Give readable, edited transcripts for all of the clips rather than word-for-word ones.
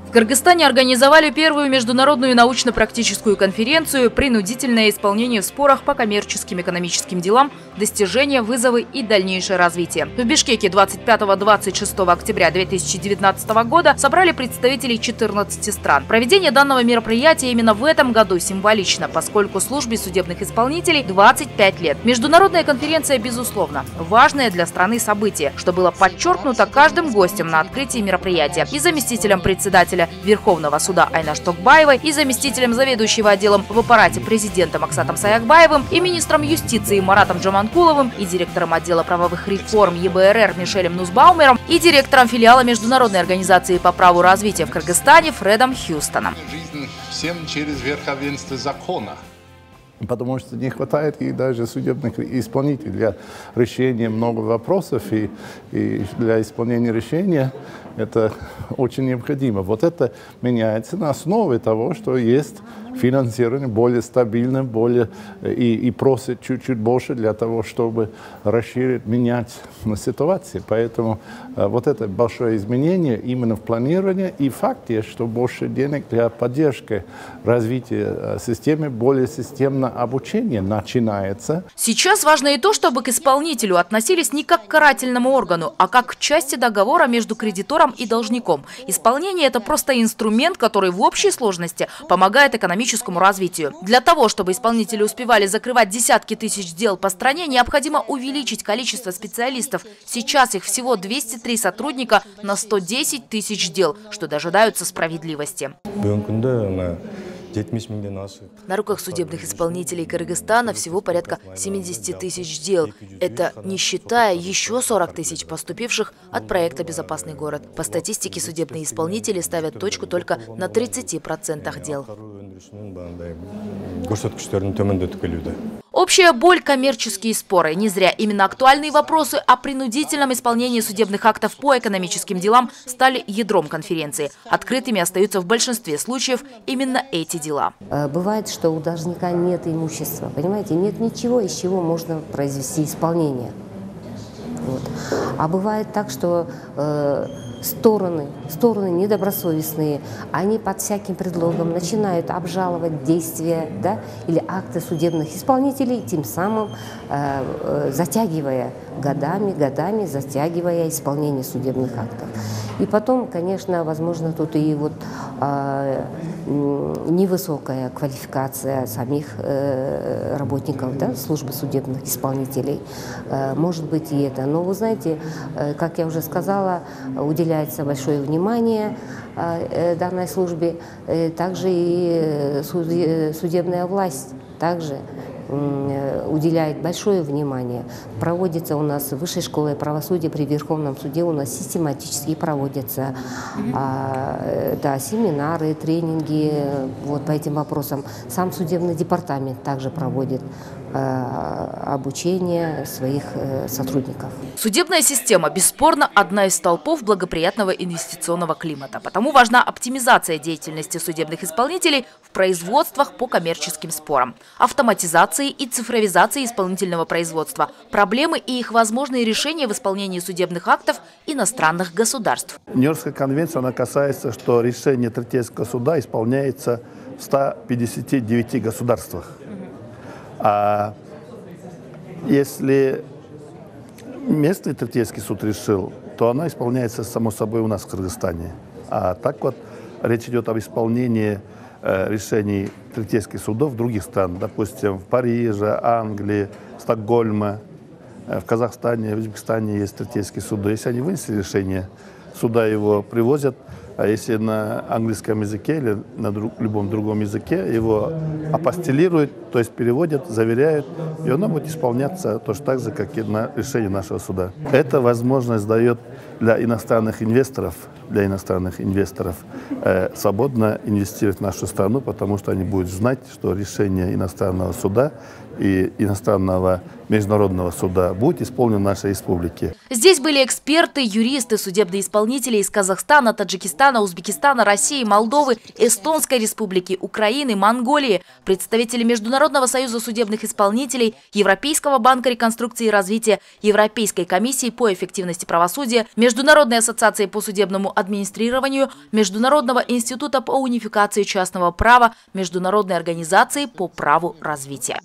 В Кыргызстане организовали первую международную научно-практическую конференцию «Принудительное исполнение в спорах по коммерческим экономическим делам, достижения, вызовы и дальнейшее развитие». В Бишкеке 25-26 октября 2019 года собрали представителей 14 стран. Проведение данного мероприятия именно в этом году символично, поскольку службе судебных исполнителей 25 лет. Международная конференция, безусловно, важное для страны событие, что было подчеркнуто каждым гостем на открытии мероприятия и заместителем председателя Верховного суда Айнаш Токбаевой, и заместителем заведующего отделом в аппарате президента Максатом Саякбаевым, и министром юстиции Маратом Джаманкуловым, и директором отдела правовых реформ ЕБРР Мишелем Нусбаумером, и директором филиала Международной организации по праву развития в Кыргызстане Фредом Хьюстоном. Всем через верховенство закона. Потому что не хватает и даже судебных исполнителей для решения много вопросов, и для исполнения решения это очень необходимо. Вот это меняется на основе того, что есть финансирование более стабильное, и просит чуть-чуть больше для того, чтобы расширить, менять ситуацию. Поэтому вот это большое изменение именно в планировании, и факт есть, что больше денег для поддержки развития системы, более системное обучение начинается. Сейчас важно и то, чтобы к исполнителю относились не как к карательному органу, а как к части договора между кредитором и должником. Исполнение – это просто инструмент, который в общей сложности помогает экономическому развитию. Для того, чтобы исполнители успевали закрывать десятки тысяч дел по стране, необходимо увеличить количество специалистов. Сейчас их всего 203 сотрудника на 110 тысяч дел, что дожидаются справедливости. На руках судебных исполнителей Кыргызстана всего порядка 70 тысяч дел. Это не считая еще 40 тысяч поступивших от проекта «Безопасный город». По статистике, судебные исполнители ставят точку только на 30% дел. Общая боль – коммерческие споры. Не зря именно актуальные вопросы о принудительном исполнении судебных актов по экономическим делам стали ядром конференции. Открытыми остаются в большинстве случаев именно эти дела. Бывает, что у должника нет имущества, понимаете, нет ничего, из чего можно произвести исполнение. Вот. А бывает так, что стороны недобросовестные, они под всяким предлогом начинают обжаловать действия, да, или акты судебных исполнителей, тем самым затягивая годами затягивая исполнение судебных актов. И потом, конечно, возможно, тут и вот невысокая квалификация самих работников, да, службы судебных исполнителей. Может быть и это. Но вы знаете, как я уже сказала, уделяется большое внимание данной службе. Также и судебная власть также уделяет большое внимание. Проводится у нас Высшей школой правосудия при Верховном суде, у нас систематически проводятся семинары, тренинги вот по этим вопросам. Сам судебный департамент также проводит обучение своих сотрудников. Судебная система, бесспорно, одна из столпов благоприятного инвестиционного климата. Потому важна оптимизация деятельности судебных исполнителей в производствах по коммерческим спорам, автоматизации и цифровизации исполнительного производства, проблемы и их возможные решения в исполнении судебных актов иностранных государств. Нью-Йоркская конвенция, она касается, что решение Третейского суда исполняется в 159 государствах. А если местный Третейский суд решил, то она исполняется, само собой, у нас в Кыргызстане. А так вот речь идет об исполнении решений Третейских судов в других странах, допустим, в Париже, Англии, Стокгольме, в Казахстане, в Узбекистане есть Третейские суды. Если они вынесли решение, суда его привозят, а если на английском языке или на любом другом языке, его апостилируют, то есть переводят, заверяют, и оно будет исполняться точно так же, как и на решение нашего суда. Это возможность дает для иностранных инвесторов свободно инвестировать в нашу страну, потому что они будут знать, что решение иностранного суда и иностранного международного суда будет исполнено в нашей республике. Здесь были эксперты, юристы, судебные исполнители из Казахстана, Таджикистана, Узбекистана, России, Молдовы, Эстонской республики, Украины, Монголии, представители Международного союза судебных исполнителей, Европейского банка реконструкции и развития, Европейской комиссии по эффективности правосудия, Международной ассоциации по судебному администрированию, Международного института по унификации частного права, Международной организации по праву развития.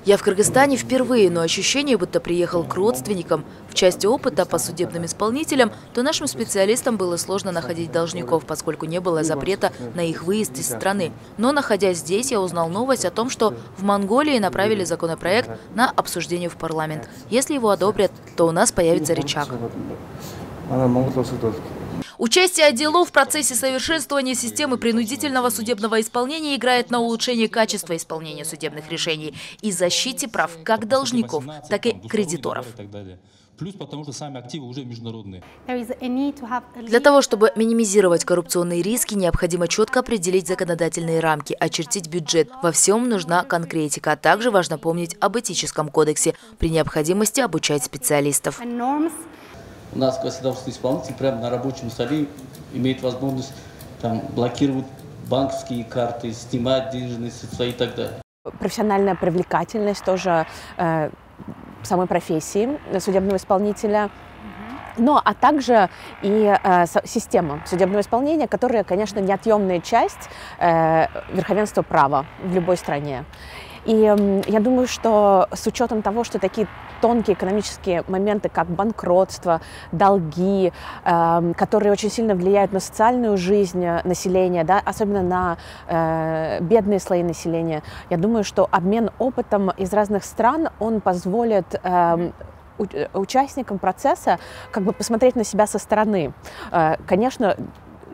Я в Кыргызстане впервые, но ощущение, будто приехал к родственникам. В части опыта по судебным исполнителям, то нашим специалистам было сложно находить должников, поскольку не было запрета на их выезд из страны. Но, находясь здесь, я узнал новость о том, что в Монголии направили законопроект на обсуждение в парламент. Если его одобрят, то у нас появится рычаг. Участие отделов в процессе совершенствования системы принудительного судебного исполнения играет на улучшение качества исполнения судебных решений и защите прав как должников, так и кредиторов. Плюс потому, что сами активы уже международные. Для того, чтобы минимизировать коррупционные риски, необходимо четко определить законодательные рамки, очертить бюджет. Во всем нужна конкретика. Также важно помнить об этическом кодексе, при необходимости обучать специалистов. У нас государственный исполнитель прямо на рабочем столе имеет возможность блокировать банковские карты, снимать денежные средства и так далее. Профессиональная привлекательность тоже самой профессии судебного исполнителя. Ну, а также и система судебного исполнения, которая, конечно, неотъемная часть верховенства права в любой стране. И я думаю, что с учетом того, что такие тонкие экономические моменты, как банкротство, долги, которые очень сильно влияют на социальную жизнь населения, да, особенно на бедные слои населения, я думаю, что обмен опытом из разных стран, он позволит участникам процесса как бы посмотреть на себя со стороны. Конечно,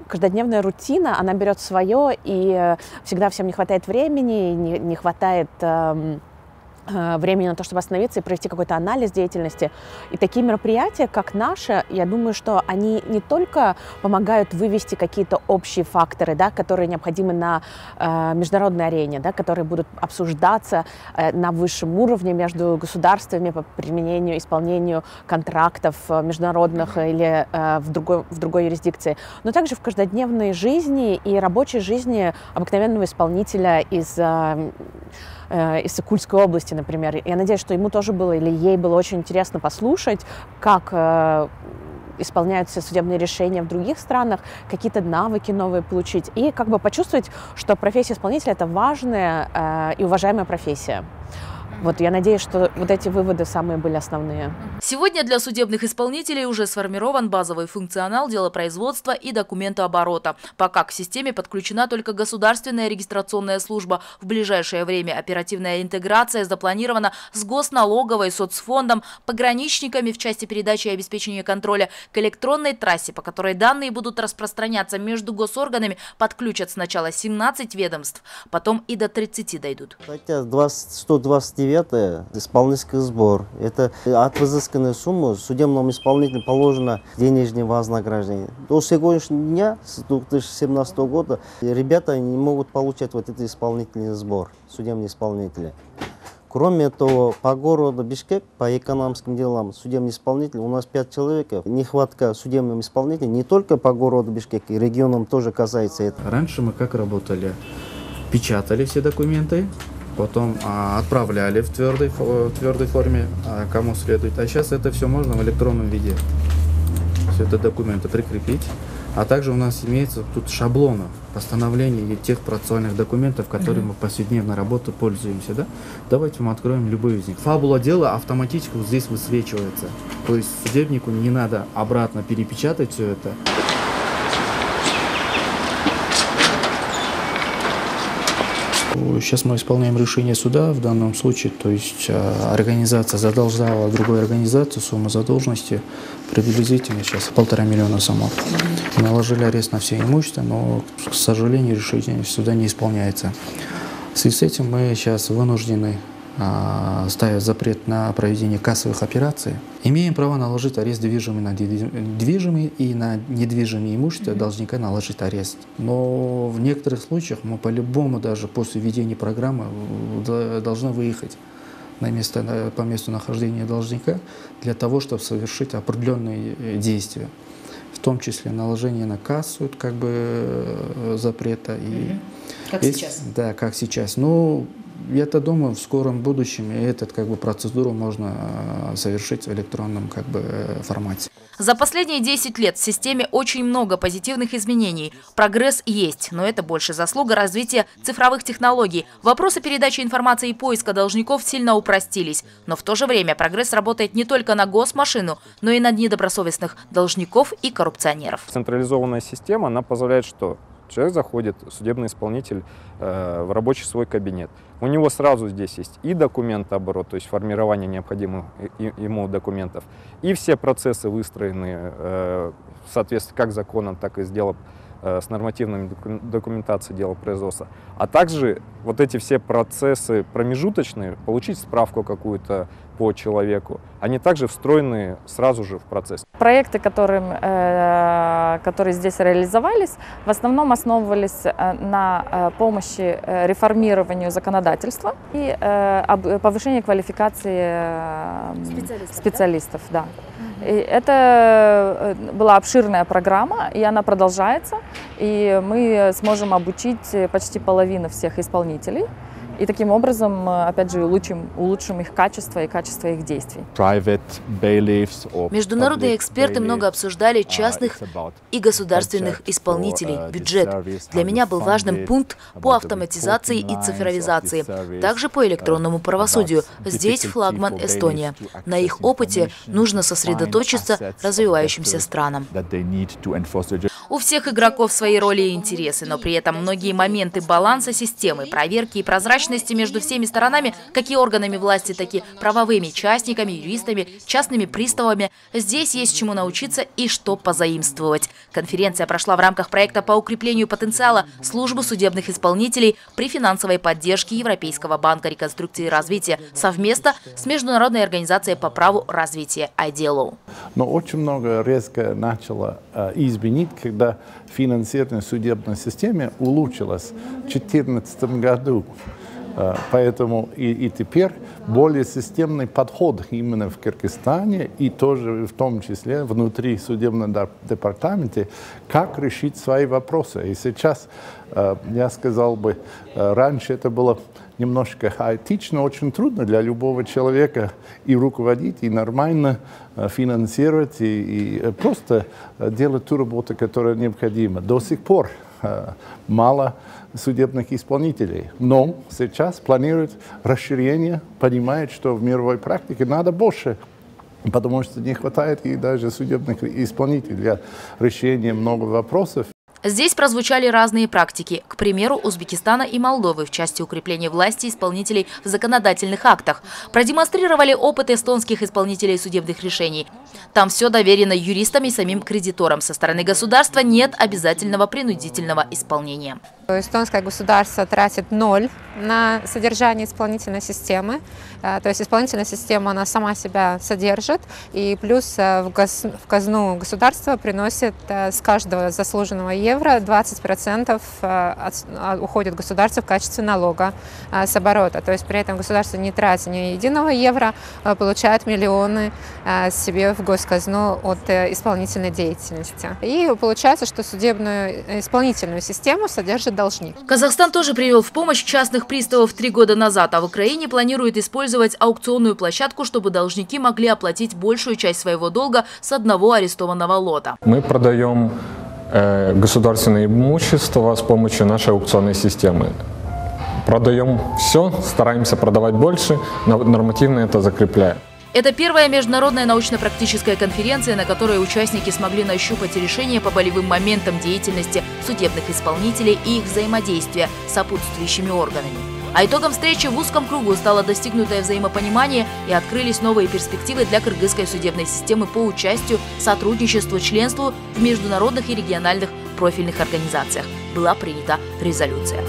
каждодневная рутина, она берет свое, и всегда всем не хватает времени, не хватает времени на то, чтобы остановиться и провести какой-то анализ деятельности. И такие мероприятия, как наши, я думаю, что они не только помогают вывести какие-то общие факторы, да, которые необходимы на международной арене, да, которые будут обсуждаться на высшем уровне между государствами по применению, исполнению контрактов международных или в другой юрисдикции, но также в каждодневной жизни и рабочей жизни обыкновенного исполнителя из Сокульской области, например. Я надеюсь, что ему тоже было или ей было очень интересно послушать, как исполняются судебные решения в других странах, какие-то навыки новые получить и как бы почувствовать, что профессия исполнителя – это важная и уважаемая профессия. Вот я надеюсь, что вот эти выводы самые были основные. Сегодня для судебных исполнителей уже сформирован базовый функционал делопроизводства и документооборота. Пока к системе подключена только государственная регистрационная служба. В ближайшее время оперативная интеграция запланирована с Госналоговой, соцфондом, пограничниками в части передачи и обеспечения контроля к электронной трассе, по которой данные будут распространяться между госорганами, подключат сначала 17 ведомств, потом и до 30 дойдут. Статья 129 исполнительский сбор. Это от взысканной суммы судебному исполнителю положено денежное вознаграждение. До сегодняшнего дня, с 2017 года, ребята не могут получать вот этот исполнительный сбор, судебные исполнители. Кроме того, по городу Бишкек, по экономическим делам, судебный исполнитель, у нас 5 человек. Нехватка судебным исполнителем не только по городу Бишкек, и регионам тоже касается этого. Раньше мы как работали? Печатали все документы, потом отправляли в твердой форме, кому следует. А сейчас это все можно в электронном виде. Все это документы прикрепить. А также у нас имеется тут шаблоны постановлений тех процессуальных документов, которыми мы повседневно работу пользуемся. Да? Давайте мы откроем любой из них. Фабула дела автоматически вот здесь высвечивается. То есть судебнику не надо обратно перепечатать все это. Сейчас мы исполняем решение суда в данном случае, то есть организация задолжала другой организации сумму задолженности приблизительно сейчас 1,5 миллиона сомов. Наложили арест на все имущество, но, к сожалению, решение суда не исполняется. В связи с этим мы сейчас вынуждены ставить запрет на проведение кассовых операций. Имеем право наложить арест движимый на движимый и на недвижимое имущество должника наложить арест. Но в некоторых случаях мы по-любому даже после введения программы должны выехать по месту нахождения должника для того, чтобы совершить определенные действия. В том числе наложение на кассу, как бы запрета. Как сейчас? Да, как сейчас. Но Я-то думаю, в скором будущем эту процедуру можно совершить в электронном формате. За последние 10 лет в системе очень много позитивных изменений. Прогресс есть, но это больше заслуга развития цифровых технологий. Вопросы передачи информации и поиска должников сильно упростились. Но в то же время прогресс работает не только на госмашину, но и на недобросовестных должников и коррупционеров. Централизованная система, она позволяет что? Человек заходит, судебный исполнитель, в рабочий свой кабинет. У него сразу здесь есть и документооборот, то есть формирование необходимых ему документов, и все процессы выстроены в соответствии как законом, так и с делом, с нормативной документацией дела производства. А также вот эти все процессы промежуточные, получить справку какую-то по человеку, они также встроены сразу же в процесс. Проекты, которые здесь реализовались, в основном основывались на помощи реформированию законодательства и повышению квалификации специалистов. Да. И это была обширная программа, и она продолжается, и мы сможем обучить почти половину всех исполнителей. И таким образом, опять же, улучшим их качество и качество их действий. Международные эксперты много обсуждали частных и государственных исполнителей, бюджет. Для меня был важным пункт по автоматизации и цифровизации, также по электронному правосудию. Здесь флагман Эстония. На их опыте нужно сосредоточиться развивающимся странам. У всех игроков свои роли и интересы, но при этом многие моменты баланса системы, проверки и прозрачности между всеми сторонами, как и органами власти, так и правовыми частниками, юристами, частными приставами, здесь есть чему научиться и что позаимствовать. Конференция прошла в рамках проекта по укреплению потенциала службы судебных исполнителей при финансовой поддержке Европейского банка реконструкции и развития совместно с Международной организацией по праву развития IDLO. Но очень много резко начало изменить, когда финансирование судебной системы улучшилось в 2014 году. Поэтому и теперь более системный подход именно в Кыргызстане и тоже в том числе внутри судебного департамента, как решить свои вопросы. И сейчас, я сказал бы, раньше это было немножко хаотично, очень трудно для любого человека и руководить, и нормально финансировать, и просто делать ту работу, которая необходима. До сих пор мало судебных исполнителей, но сейчас планируют расширение, понимают, что в мировой практике надо больше, потому что не хватает и даже судебных исполнителей для решения много вопросов. Здесь прозвучали разные практики, к примеру, Узбекистана и Молдовы в части укрепления власти исполнителей в законодательных актах. Продемонстрировали опыт эстонских исполнителей судебных решений. Там все доверено юристам и самим кредиторам. Со стороны государства нет обязательного принудительного исполнения. Эстонское государство тратит 0 на содержание исполнительной системы. То есть исполнительная система, она сама себя содержит. И плюс в казну государства приносит с каждого заслуженного евро 20% уходит государству в качестве налога с оборота. То есть при этом государство не тратит ни единого евро, получает миллионы себе в госказну от исполнительной деятельности. И получается, что судебную исполнительную систему содержит должник. Казахстан тоже привел в помощь частных приставов 3 года назад, а в Украине планирует использовать аукционную площадку, чтобы должники могли оплатить большую часть своего долга с одного арестованного лота. Мы продаем государственное имущество с помощью нашей аукционной системы. Продаем все, стараемся продавать больше, нормативно это закрепляем. Это первая международная научно-практическая конференция, на которой участники смогли нащупать решения по болевым моментам деятельности судебных исполнителей и их взаимодействия с сопутствующими органами. А итогом встречи в узком кругу стало достигнутое взаимопонимание и открылись новые перспективы для кыргызской судебной системы по участию, сотрудничеству, членству в международных и региональных профильных организациях. Была принята резолюция.